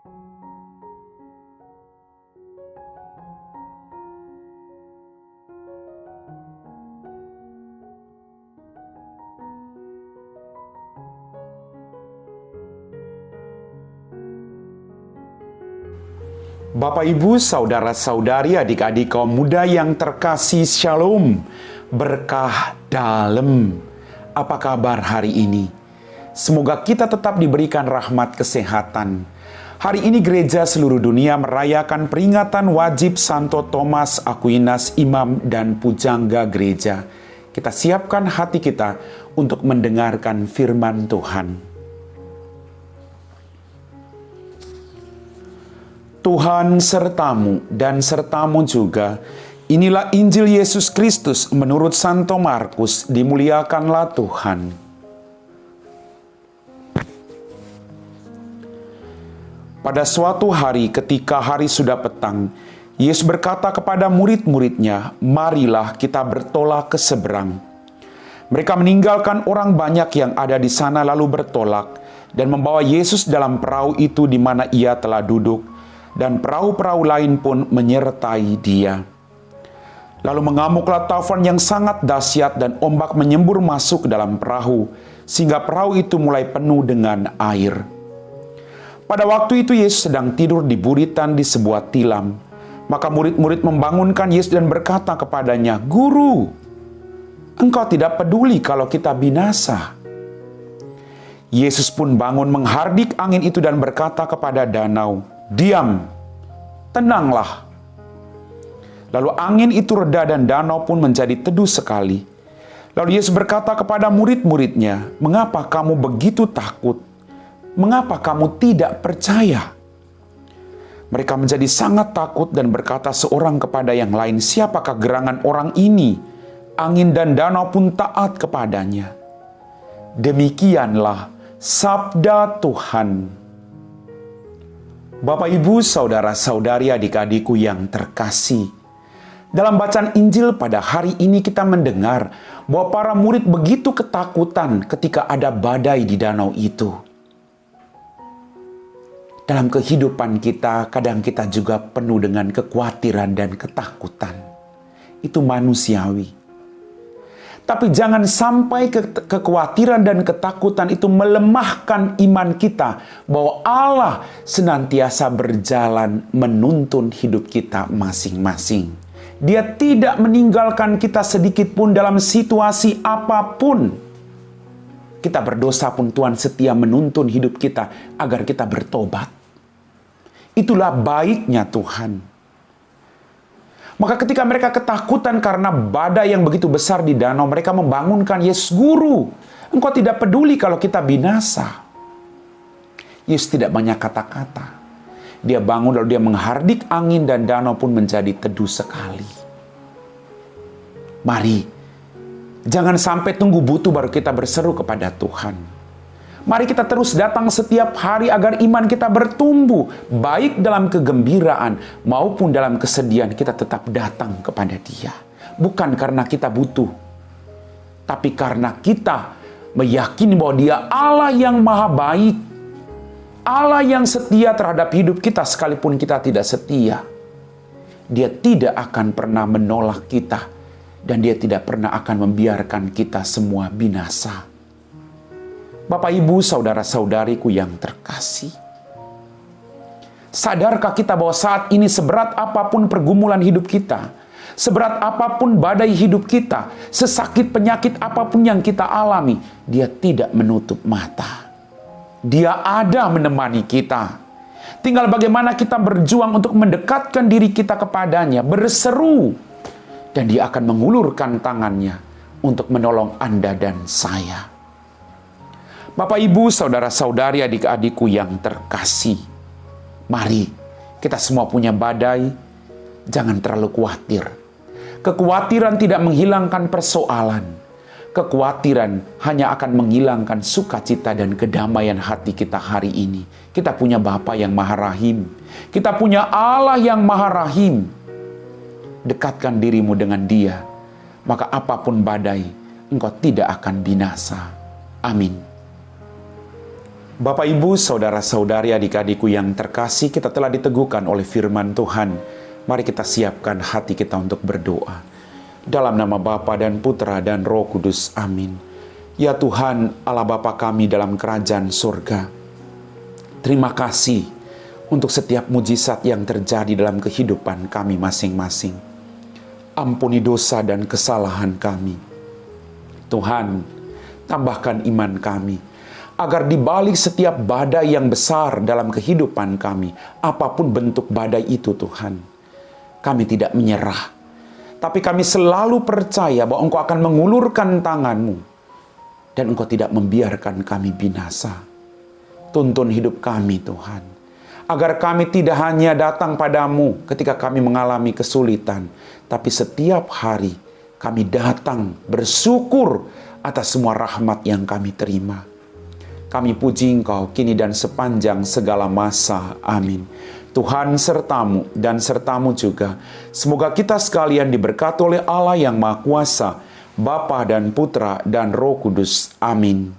Bapak, Ibu, saudara-saudari, adik-adik kaum muda yang terkasih, Shalom, berkah dalam. Apa kabar hari ini? Semoga kita tetap diberikan rahmat kesehatan. Hari ini gereja seluruh dunia merayakan peringatan wajib Santo Thomas Aquinas, imam dan pujangga gereja. Kita siapkan hati kita untuk mendengarkan firman Tuhan. Tuhan sertamu dan sertamu juga. Inilah Injil Yesus Kristus menurut Santo Markus. Dimuliakanlah Tuhan. Pada suatu hari ketika hari sudah petang, Yesus berkata kepada murid-muridnya, "Marilah kita bertolak ke seberang." Mereka meninggalkan orang banyak yang ada di sana lalu bertolak dan membawa Yesus dalam perahu itu di mana ia telah duduk. Dan perahu-perahu lain pun menyertai dia. Lalu mengamuklah taufan yang sangat dahsyat dan ombak menyembur masuk ke dalam perahu, sehingga perahu itu mulai penuh dengan air. Pada waktu itu Yesus sedang tidur di buritan di sebuah tilam. Maka murid-murid membangunkan Yesus dan berkata kepadanya, "Guru, Engkau tidak peduli kalau kita binasa." Yesus pun bangun menghardik angin itu dan berkata kepada danau, "Diam, tenanglah." Lalu angin itu reda dan danau pun menjadi teduh sekali. Lalu Yesus berkata kepada murid-muridnya, "Mengapa kamu begitu takut? Mengapa kamu tidak percaya?" Mereka menjadi sangat takut dan berkata seorang kepada yang lain, "Siapakah gerangan orang ini? Angin dan danau pun taat kepadanya." Demikianlah sabda Tuhan. Bapak, Ibu, saudara-saudari, adik-adikku yang terkasih. Dalam bacaan Injil pada hari ini kita mendengar bahwa para murid begitu ketakutan ketika ada badai di danau itu. Dalam kehidupan kita, kadang kita juga penuh dengan kekhawatiran dan ketakutan. Itu manusiawi. Tapi jangan sampai kekhawatiran dan ketakutan itu melemahkan iman kita bahwa Allah senantiasa berjalan menuntun hidup kita masing-masing. Dia tidak meninggalkan kita sedikit pun dalam situasi apapun. Kita berdosa pun Tuhan setia menuntun hidup kita agar kita bertobat. Itulah baiknya Tuhan. Maka ketika mereka ketakutan karena badai yang begitu besar di danau, mereka membangunkan Yesus, "Guru, Engkau tidak peduli kalau kita binasa." Yesus tidak banyak kata-kata. Dia bangun lalu dia menghardik angin dan danau pun menjadi teduh sekali. Mari, jangan sampai tunggu butuh baru kita berseru kepada Tuhan. Mari kita terus datang setiap hari agar iman kita bertumbuh. Baik dalam kegembiraan maupun dalam kesedihan kita tetap datang kepada Dia. Bukan karena kita butuh. Tapi karena kita meyakini bahwa Dia Allah yang maha baik. Allah yang setia terhadap hidup kita sekalipun kita tidak setia. Dia tidak akan pernah menolak kita. Dan Dia tidak pernah akan membiarkan kita semua binasa. Bapak, Ibu, saudara-saudariku yang terkasih. Sadarkah kita bahwa saat ini seberat apapun pergumulan hidup kita, seberat apapun badai hidup kita, sesakit penyakit apapun yang kita alami, Dia tidak menutup mata. Dia ada menemani kita. Tinggal bagaimana kita berjuang untuk mendekatkan diri kita kepadanya, berseru, dan Dia akan mengulurkan tangannya untuk menolong Anda dan saya. Bapak, Ibu, saudara-saudari, adik-adikku yang terkasih. Mari, kita semua punya badai. Jangan terlalu khawatir. Kekhawatiran tidak menghilangkan persoalan. Kekhawatiran hanya akan menghilangkan sukacita dan kedamaian hati kita hari ini. Kita punya Bapa yang Maha Rahim. Kita punya Allah yang Maha Rahim. Dekatkan dirimu dengan Dia. Maka apapun badai, engkau tidak akan binasa. Amin. Bapak, Ibu, saudara-saudari, adik-adikku yang terkasih, kita telah diteguhkan oleh firman Tuhan. Mari kita siapkan hati kita untuk berdoa. Dalam nama Bapa dan Putra dan Roh Kudus, amin. Ya Tuhan, Allah Bapa kami dalam kerajaan surga, terima kasih untuk setiap mujizat yang terjadi dalam kehidupan kami masing-masing. Ampuni dosa dan kesalahan kami. Tuhan, tambahkan iman kami, agar di balik setiap badai yang besar dalam kehidupan kami, apapun bentuk badai itu Tuhan, kami tidak menyerah. Tapi kami selalu percaya bahwa Engkau akan mengulurkan tangan-Mu, dan Engkau tidak membiarkan kami binasa. Tuntun hidup kami Tuhan, agar kami tidak hanya datang padamu ketika kami mengalami kesulitan, tapi setiap hari kami datang bersyukur atas semua rahmat yang kami terima. Kami puji Engkau kini dan sepanjang segala masa. Amin. Tuhan sertamu dan sertamu juga. Semoga kita sekalian diberkati oleh Allah yang Maha Kuasa, Bapa dan Putra dan Roh Kudus. Amin.